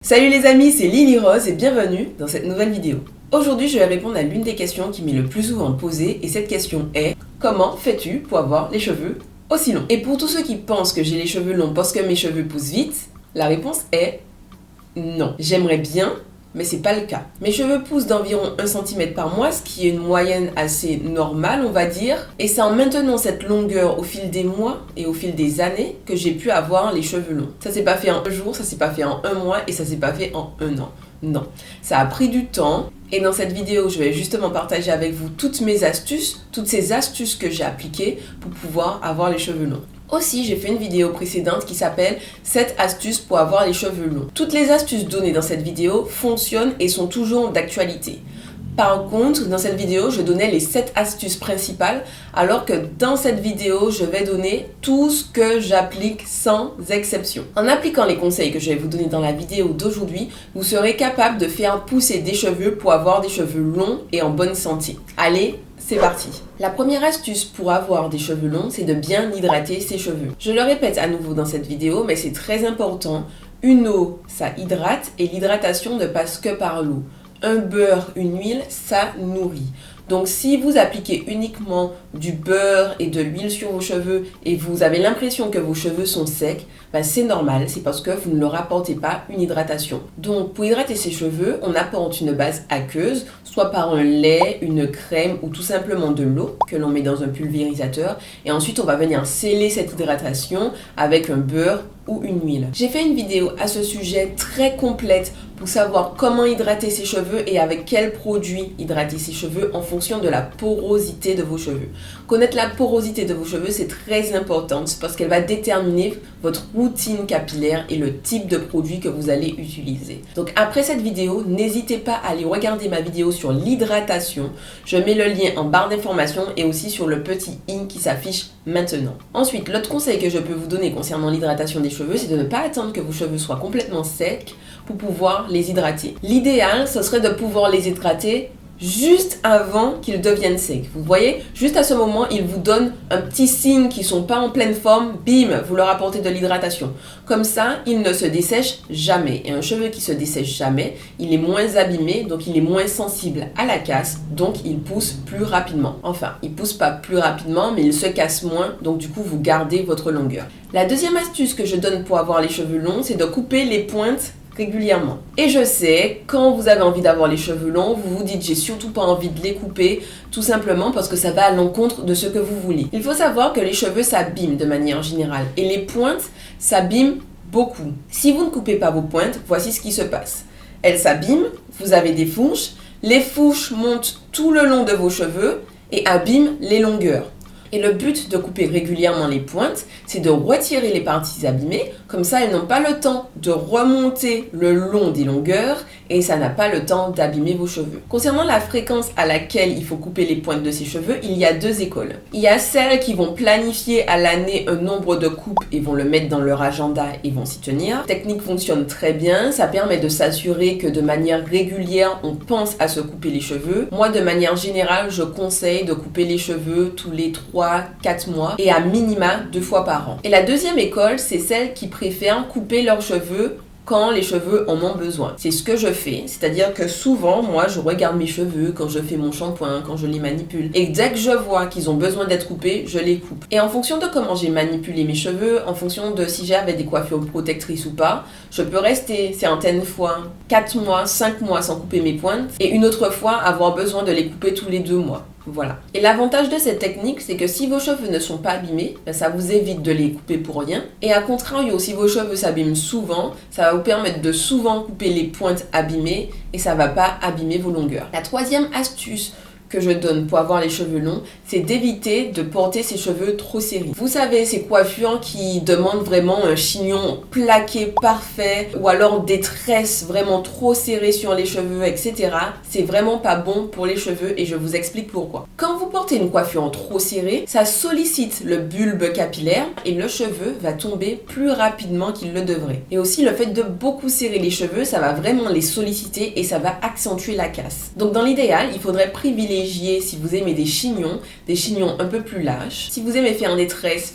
Salut les amis, c'est Lily Rose et bienvenue dans cette nouvelle vidéo. Aujourd'hui, je vais répondre à l'une des questions qui m'est le plus souvent posée et cette question est: comment fais-tu pour avoir les cheveux aussi longs? Et pour tous ceux qui pensent que j'ai les cheveux longs parce que mes cheveux poussent vite, la réponse est non. J'aimerais bien, mais c'est pas le cas. Mes cheveux poussent d'environ 1 cm par mois, ce qui est une moyenne assez normale, on va dire. Et c'est en maintenant cette longueur au fil des mois et au fil des années que j'ai pu avoir les cheveux longs. Ça s'est pas fait en un jour, ça s'est pas fait en un mois et ça s'est pas fait en un an. Non, ça a pris du temps. Et dans cette vidéo, je vais justement partager avec vous toutes mes astuces, toutes ces astuces que j'ai appliquées pour pouvoir avoir les cheveux longs. Aussi, j'ai fait une vidéo précédente qui s'appelle 7 astuces pour avoir les cheveux longs. Toutes les astuces données dans cette vidéo fonctionnent et sont toujours d'actualité. Par contre, dans cette vidéo, je donnais les 7 astuces principales, alors que dans cette vidéo, je vais donner tout ce que j'applique sans exception. En appliquant les conseils que je vais vous donner dans la vidéo d'aujourd'hui, vous serez capable de faire pousser des cheveux pour avoir des cheveux longs et en bonne santé. Allez, c'est parti. La première astuce pour avoir des cheveux longs, c'est de bien hydrater ses cheveux. Je le répète à nouveau dans cette vidéo, mais c'est très important. Une eau, ça hydrate et l'hydratation ne passe que par l'eau. Un beurre, une huile, ça nourrit. Donc si vous appliquez uniquement du beurre et de l'huile sur vos cheveux et vous avez l'impression que vos cheveux sont secs, c'est normal, c'est parce que vous ne leur apportez pas une hydratation. Donc pour hydrater ses cheveux, on apporte une base aqueuse, soit par un lait, une crème ou tout simplement de l'eau que l'on met dans un pulvérisateur. Et ensuite on va venir sceller cette hydratation avec un beurre ou une huile. J'ai fait une vidéo à ce sujet très complète pour savoir comment hydrater ses cheveux et avec quel produit hydrater ses cheveux en fonction de la porosité de vos cheveux. Connaître la porosité de vos cheveux, c'est très important parce qu'elle va déterminer votre routine capillaire et le type de produit que vous allez utiliser. Donc après cette vidéo, n'hésitez pas à aller regarder ma vidéo sur l'hydratation. Je mets le lien en barre d'informations et aussi sur le petit i qui s'affiche maintenant. Ensuite, l'autre conseil que je peux vous donner concernant l'hydratation des cheveux, c'est de ne pas attendre que vos cheveux soient complètement secs pour pouvoir les hydrater. L'idéal, ce serait de pouvoir les hydrater juste avant qu'ils deviennent secs. Vous voyez, juste à ce moment, ils vous donnent un petit signe qu'ils ne sont pas en pleine forme, bim, vous leur apportez de l'hydratation. Comme ça, ils ne se dessèchent jamais. Et un cheveu qui se dessèche jamais, il est moins abîmé, donc il est moins sensible à la casse, donc il pousse plus rapidement. Enfin, il pousse pas plus rapidement, mais il se casse moins, donc du coup, vous gardez votre longueur. La deuxième astuce que je donne pour avoir les cheveux longs, c'est de couper les pointes régulièrement. Et je sais, quand vous avez envie d'avoir les cheveux longs, vous vous dites j'ai surtout pas envie de les couper, tout simplement parce que ça va à l'encontre de ce que vous voulez. Il faut savoir que les cheveux s'abîment de manière générale et les pointes s'abîment beaucoup. Si vous ne coupez pas vos pointes, voici ce qui se passe. Elles s'abîment, vous avez des fourches, les fourches montent tout le long de vos cheveux et abîment les longueurs. Et le but de couper régulièrement les pointes, c'est de retirer les parties abîmées, comme ça elles n'ont pas le temps de remonter le long des longueurs et ça n'a pas le temps d'abîmer vos cheveux. Concernant la fréquence à laquelle il faut couper les pointes de ses cheveux, il y a 2 écoles. Il y a celles qui vont planifier à l'année un nombre de coupes et vont le mettre dans leur agenda et vont s'y tenir. La technique fonctionne très bien, ça permet de s'assurer que de manière régulière, on pense à se couper les cheveux. Moi, de manière générale, je conseille de couper les cheveux tous les 3-4 mois et à minima 2 fois par an. Et la deuxième école, c'est celle qui préfère couper leurs cheveux quand les cheveux en ont besoin. C'est ce que je fais, c'est-à-dire que souvent, moi, je regarde mes cheveux quand je fais mon shampoing, quand je les manipule. Et dès que je vois qu'ils ont besoin d'être coupés, je les coupe. Et en fonction de comment j'ai manipulé mes cheveux, en fonction de si j'avais des coiffures protectrices ou pas, je peux rester certaines fois 4 mois, 5 mois sans couper mes pointes et une autre fois avoir besoin de les couper tous les 2 mois. Voilà. Et l'avantage de cette technique, c'est que si vos cheveux ne sont pas abîmés, ça vous évite de les couper pour rien. Et à contrario, si vos cheveux s'abîment souvent, ça va vous permettre de souvent couper les pointes abîmées et ça va pas abîmer vos longueurs. La troisième astuce que je donne pour avoir les cheveux longs, c'est d'éviter de porter ses cheveux trop serrés. Vous savez, ces coiffures qui demandent vraiment un chignon plaqué parfait ou alors des tresses vraiment trop serrées sur les cheveux, etc. C'est vraiment pas bon pour les cheveux et je vous explique pourquoi. Quand vous portez une coiffure trop serrée, ça sollicite le bulbe capillaire et le cheveu va tomber plus rapidement qu'il le devrait. Et aussi, le fait de beaucoup serrer les cheveux, ça va vraiment les solliciter et ça va accentuer la casse. Donc dans l'idéal, il faudrait privilégier si vous aimez des chignons un peu plus lâches. Si vous aimez faire des tresses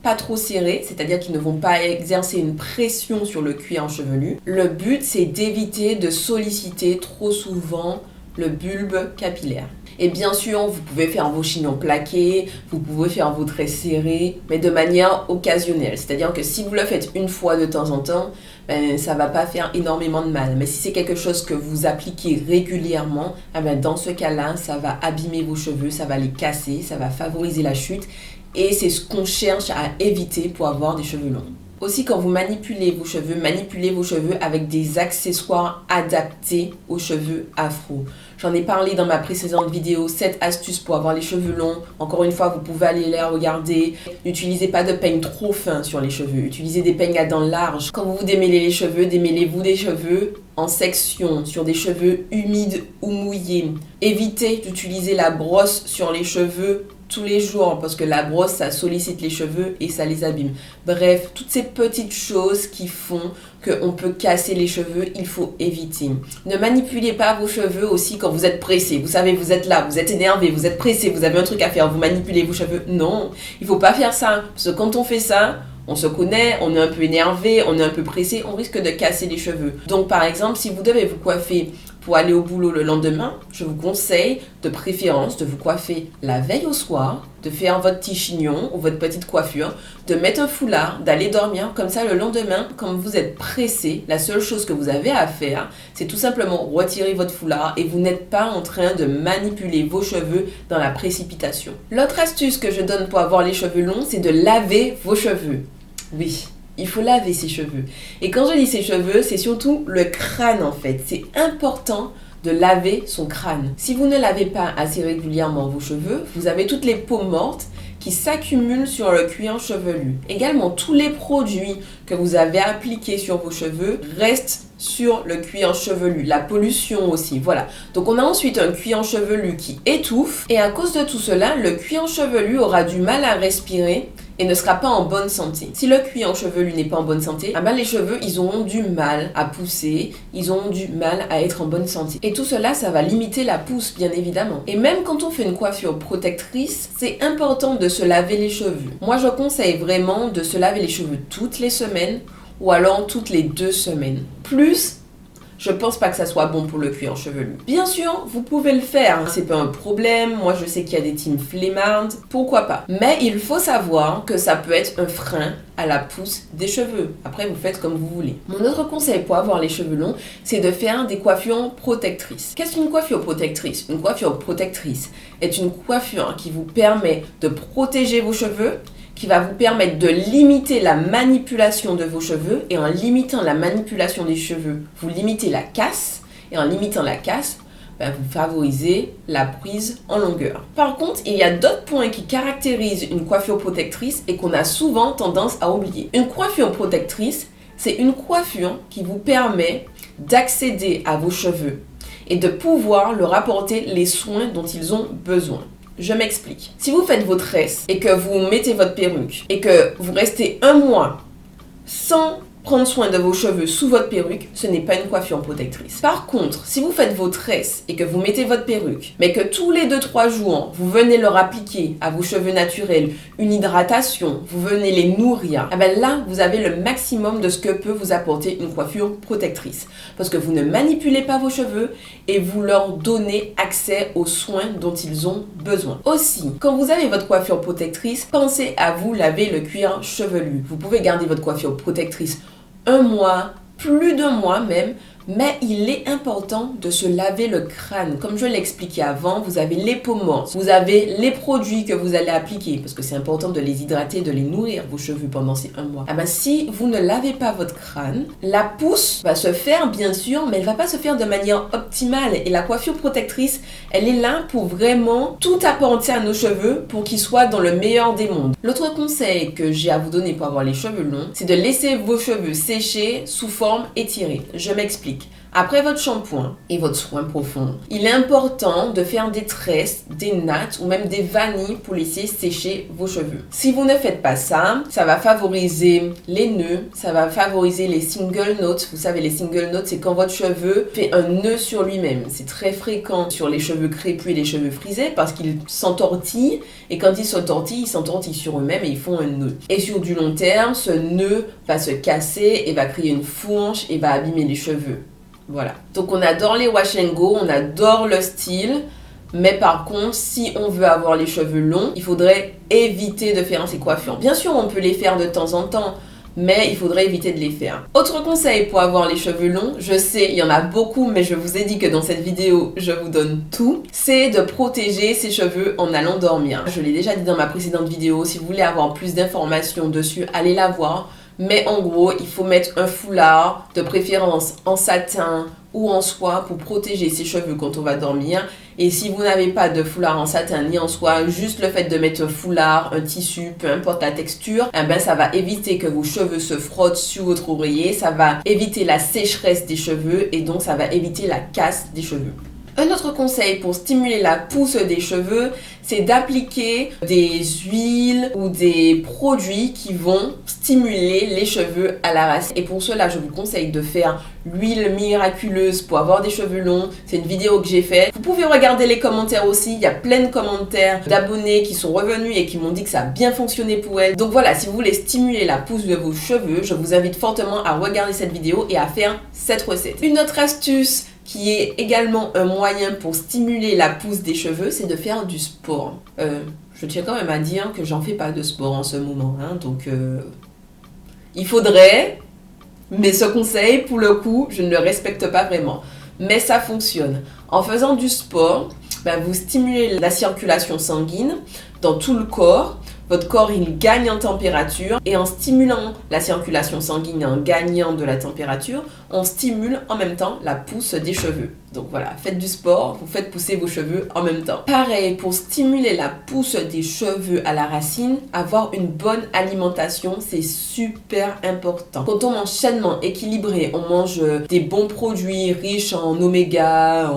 pas trop serrés, c'est-à-dire qu'ils ne vont pas exercer une pression sur le cuir chevelu. Le but, c'est d'éviter de solliciter trop souvent le bulbe capillaire. Et bien sûr, vous pouvez faire vos chignons plaqués, vous pouvez faire vos traits serrés, mais de manière occasionnelle. C'est-à-dire que si vous le faites une fois de temps en temps, ça va pas faire énormément de mal. Mais si c'est quelque chose que vous appliquez régulièrement, dans ce cas-là, ça va abîmer vos cheveux, ça va les casser, ça va favoriser la chute. Et c'est ce qu'on cherche à éviter pour avoir des cheveux longs. Aussi, quand vous manipulez vos cheveux avec des accessoires adaptés aux cheveux afro. J'en ai parlé dans ma précédente vidéo, 7 astuces pour avoir les cheveux longs. Encore une fois, vous pouvez aller les regarder. N'utilisez pas de peigne trop fin sur les cheveux. Utilisez des peignes à dents larges. Quand vous démêlez les cheveux, démêlez-vous des cheveux en sections, sur des cheveux humides ou mouillés. Évitez d'utiliser la brosse sur les cheveux tous les jours parce que la brosse ça sollicite les cheveux et ça les abîme. Bref, toutes ces petites choses qui font qu'on peut casser les cheveux, il faut éviter. Ne manipulez pas vos cheveux aussi quand vous êtes pressé. Vous savez, vous êtes là, vous êtes énervé, vous êtes pressé, vous avez un truc à faire, vous manipulez vos cheveux. Non, il faut pas faire ça parce que quand on fait ça, on se connaît, on est un peu énervé, on est un peu pressé, on risque de casser les cheveux. Donc par exemple, si vous devez vous coiffer pour aller au boulot le lendemain, je vous conseille de préférence de vous coiffer la veille au soir, de faire votre petit chignon ou votre petite coiffure, de mettre un foulard, d'aller dormir. Comme ça, le lendemain, quand vous êtes pressé, la seule chose que vous avez à faire, c'est tout simplement retirer votre foulard et vous n'êtes pas en train de manipuler vos cheveux dans la précipitation. L'autre astuce que je donne pour avoir les cheveux longs, c'est de laver vos cheveux. Oui. Il faut laver ses cheveux. Et quand je dis ses cheveux, c'est surtout le crâne en fait. C'est important de laver son crâne. Si vous ne lavez pas assez régulièrement vos cheveux, vous avez toutes les peaux mortes qui s'accumulent sur le cuir chevelu. Également, tous les produits que vous avez appliqués sur vos cheveux restent sur le cuir chevelu. La pollution aussi, voilà. Donc on a ensuite un cuir chevelu qui étouffe et à cause de tout cela, le cuir chevelu aura du mal à respirer et ne sera pas en bonne santé. Si le cuir chevelu n'est pas en bonne santé, les cheveux, ils auront du mal à pousser, ils auront du mal à être en bonne santé. Et tout cela, ça va limiter la pousse, bien évidemment. Et même quand on fait une coiffure protectrice, c'est important de se laver les cheveux. Moi, je conseille vraiment de se laver les cheveux toutes les semaines ou alors toutes les 2 semaines. Plus, je pense pas que ça soit bon pour le cuir chevelu. Bien sûr, vous pouvez le faire, c'est pas un problème. Moi, je sais qu'il y a des teams flemmardes, pourquoi pas. Mais il faut savoir que ça peut être un frein à la pousse des cheveux. Après, vous faites comme vous voulez. Mon autre conseil pour avoir les cheveux longs, c'est de faire des coiffures protectrices. Qu'est-ce qu'une coiffure protectrice? Une coiffure protectrice est une coiffure qui vous permet de protéger vos cheveux, qui va vous permettre de limiter la manipulation de vos cheveux, et en limitant la manipulation des cheveux, vous limitez la casse, et en limitant la casse, vous favorisez la prise en longueur. Par contre, il y a d'autres points qui caractérisent une coiffure protectrice et qu'on a souvent tendance à oublier. Une coiffure protectrice, c'est une coiffure qui vous permet d'accéder à vos cheveux et de pouvoir leur apporter les soins dont ils ont besoin. Je m'explique. Si vous faites vos tresses et que vous mettez votre perruque et que vous restez 1 mois sans prendre soin de vos cheveux sous votre perruque, ce n'est pas une coiffure protectrice. Par contre, si vous faites vos tresses et que vous mettez votre perruque, mais que tous les 2-3 jours, vous venez leur appliquer à vos cheveux naturels une hydratation, vous venez les nourrir, là, vous avez le maximum de ce que peut vous apporter une coiffure protectrice. Parce que vous ne manipulez pas vos cheveux et vous leur donnez accès aux soins dont ils ont besoin. Aussi, quand vous avez votre coiffure protectrice, pensez à vous laver le cuir chevelu. Vous pouvez garder votre coiffure protectrice 1 mois, plus d'1 mois même, mais il est important de se laver le crâne. Comme je l'ai expliqué avant, vous avez les peaux mortes, vous avez les produits que vous allez appliquer, parce que c'est important de les hydrater, de les nourrir, vos cheveux, pendant ces 1 mois. Si vous ne lavez pas votre crâne, la pousse va se faire, bien sûr, mais elle va pas se faire de manière optimale. Et la coiffure protectrice, elle est là pour vraiment tout apporter à nos cheveux pour qu'ils soient dans le meilleur des mondes. L'autre conseil que j'ai à vous donner pour avoir les cheveux longs, c'est de laisser vos cheveux sécher sous forme étirée. Je m'explique. j'explique. Après votre shampoing et votre soin profond, il est important de faire des tresses, des nattes ou même des vanilles pour laisser sécher vos cheveux. Si vous ne faites pas ça, ça va favoriser les nœuds, ça va favoriser les single knots. Vous savez, les single knots, c'est quand votre cheveu fait un nœud sur lui-même. C'est très fréquent sur les cheveux crépus et les cheveux frisés parce qu'ils s'entortillent et quand ils s'entortillent sur eux-mêmes et ils font un nœud. Et sur du long terme, ce nœud va se casser et va créer une fourche et va abîmer les cheveux. Voilà. Donc on adore les wash and go, on adore le style, mais par contre, si on veut avoir les cheveux longs, il faudrait éviter de faire ces coiffures. Bien sûr, on peut les faire de temps en temps, mais il faudrait éviter de les faire. Autre conseil pour avoir les cheveux longs, je sais, il y en a beaucoup, mais je vous ai dit que dans cette vidéo, je vous donne tout, c'est de protéger ses cheveux en allant dormir. Je l'ai déjà dit dans ma précédente vidéo, si vous voulez avoir plus d'informations dessus, allez la voir. Mais en gros, il faut mettre un foulard, de préférence en satin ou en soie pour protéger ses cheveux quand on va dormir. Et si vous n'avez pas de foulard en satin ni en soie, juste le fait de mettre un foulard, un tissu, peu importe la texture, eh ben ça va éviter que vos cheveux se frottent sur votre oreiller, ça va éviter la sécheresse des cheveux et donc ça va éviter la casse des cheveux. Un autre conseil pour stimuler la pousse des cheveux, c'est d'appliquer des huiles ou des produits qui vont stimuler les cheveux à la racine. Et pour cela, je vous conseille de faire l'huile miraculeuse pour avoir des cheveux longs. C'est une vidéo que j'ai faite. Vous pouvez regarder les commentaires aussi. Il y a plein de commentaires d'abonnés qui sont revenus et qui m'ont dit que ça a bien fonctionné pour elles. Donc voilà, si vous voulez stimuler la pousse de vos cheveux, je vous invite fortement à regarder cette vidéo et à faire cette recette. Une autre astuce qui est également un moyen pour stimuler la pousse des cheveux, c'est de faire du sport. Je tiens quand même à dire que j'en fais pas de sport en ce moment, hein, donc il faudrait, mais ce conseil, pour le coup, je ne le respecte pas vraiment. Mais ça fonctionne. En faisant du sport, vous stimulez la circulation sanguine dans tout le corps. Votre corps, il gagne en température et en stimulant la circulation sanguine et en gagnant de la température, on stimule en même temps la pousse des cheveux. Donc voilà, faites du sport, vous faites pousser vos cheveux en même temps. Pareil, pour stimuler la pousse des cheveux à la racine, avoir une bonne alimentation, c'est super important. Quand on mange sainement, équilibré, on mange des bons produits riches en oméga,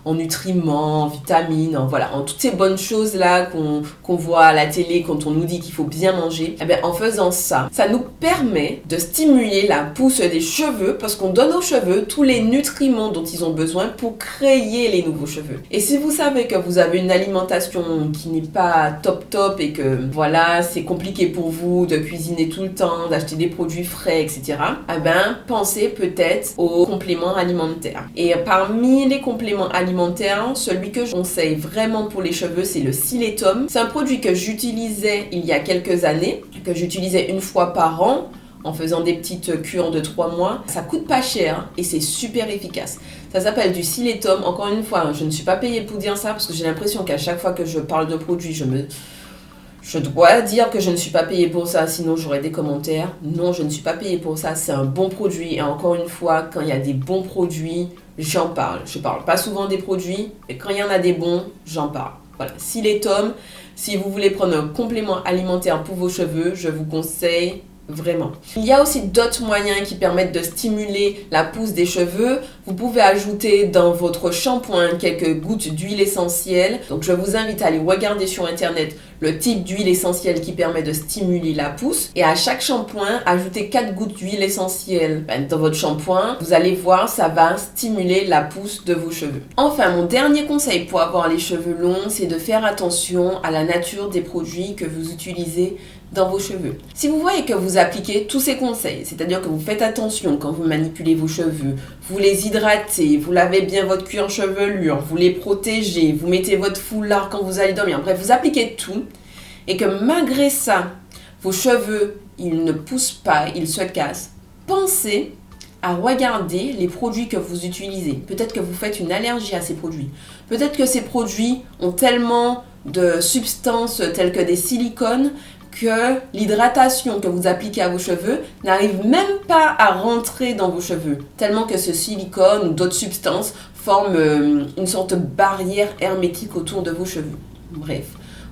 en nutriments, en vitamines, en toutes ces bonnes choses-là qu'on voit à la télé quand on nous dit qu'il faut bien manger. Et bien, en faisant ça, ça nous permet de stimuler la pousse des cheveux parce qu'on donne aux cheveux tous les nutriments dont ils ont besoin pour créer les nouveaux cheveux. Et si vous savez que vous avez une alimentation qui n'est pas top et que voilà, c'est compliqué pour vous de cuisiner tout le temps, d'acheter des produits frais, etc. Pensez peut-être aux compléments alimentaires. Et parmi les compléments alimentaires, celui que je conseille vraiment pour les cheveux, c'est le Siletum. C'est un produit que j'utilisais il y a quelques années, que j'utilisais une fois par an, en faisant des petites cures de 3 mois. Ça coûte pas cher et c'est super efficace. Ça s'appelle du Siletum. Encore une fois, je ne suis pas payée pour dire ça parce que j'ai l'impression qu'à chaque fois que je parle de produits, je dois dire que je ne suis pas payée pour ça, sinon j'aurai des commentaires. Non, je ne suis pas payée pour ça, c'est un bon produit. Et encore une fois, quand il y a des bons produits, j'en parle. Je parle pas souvent des produits, mais quand il y en a des bons, j'en parle. Voilà, Siletum. Si vous voulez prendre un complément alimentaire pour vos cheveux, je vous conseille vraiment. Il y a aussi d'autres moyens qui permettent de stimuler la pousse des cheveux. Vous pouvez ajouter dans votre shampoing quelques gouttes d'huile essentielle. Donc je vous invite à aller regarder sur internet le type d'huile essentielle qui permet de stimuler la pousse. Et à chaque shampoing, ajoutez 4 gouttes d'huile essentielle dans votre shampoing. Vous allez voir, ça va stimuler la pousse de vos cheveux. Enfin, mon dernier conseil pour avoir les cheveux longs, c'est de faire attention à la nature des produits que vous utilisez dans vos cheveux. Si vous voyez que vous appliquez tous ces conseils, c'est-à-dire que vous faites attention quand vous manipulez vos cheveux, vous les hydratez, vous lavez bien votre cuir chevelure, vous les protégez, vous mettez votre foulard quand vous allez dormir, bref, vous appliquez tout, et que malgré ça, vos cheveux, ils ne poussent pas, ils se cassent, pensez à regarder les produits que vous utilisez. Peut-être que vous faites une allergie à ces produits. Peut-être que ces produits ont tellement de substances telles que des silicones que l'hydratation que vous appliquez à vos cheveux n'arrive même pas à rentrer dans vos cheveux, tellement que ce silicone ou d'autres substances forment une sorte de barrière hermétique autour de vos cheveux. Bref,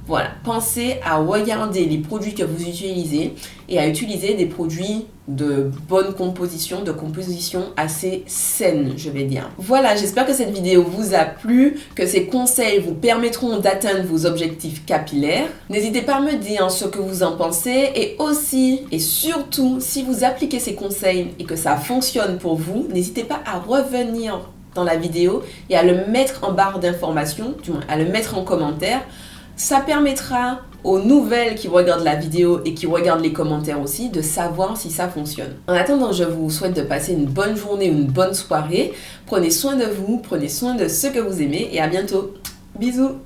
Voilà, pensez à regarder les produits que vous utilisez et à utiliser des produits de bonne composition, de composition assez saine, je vais dire. Voilà, j'espère que cette vidéo vous a plu, que ces conseils vous permettront d'atteindre vos objectifs capillaires. N'hésitez pas à me dire ce que vous en pensez et aussi et surtout, si vous appliquez ces conseils et que ça fonctionne pour vous, n'hésitez pas à revenir dans la vidéo et à le mettre en barre d'informations, du moins à le mettre en commentaire. Ça permettra aux nouvelles qui regardent la vidéo et qui regardent les commentaires aussi de savoir si ça fonctionne. En attendant, je vous souhaite de passer une bonne journée, une bonne soirée. Prenez soin de vous, prenez soin de ceux que vous aimez et à bientôt. Bisous!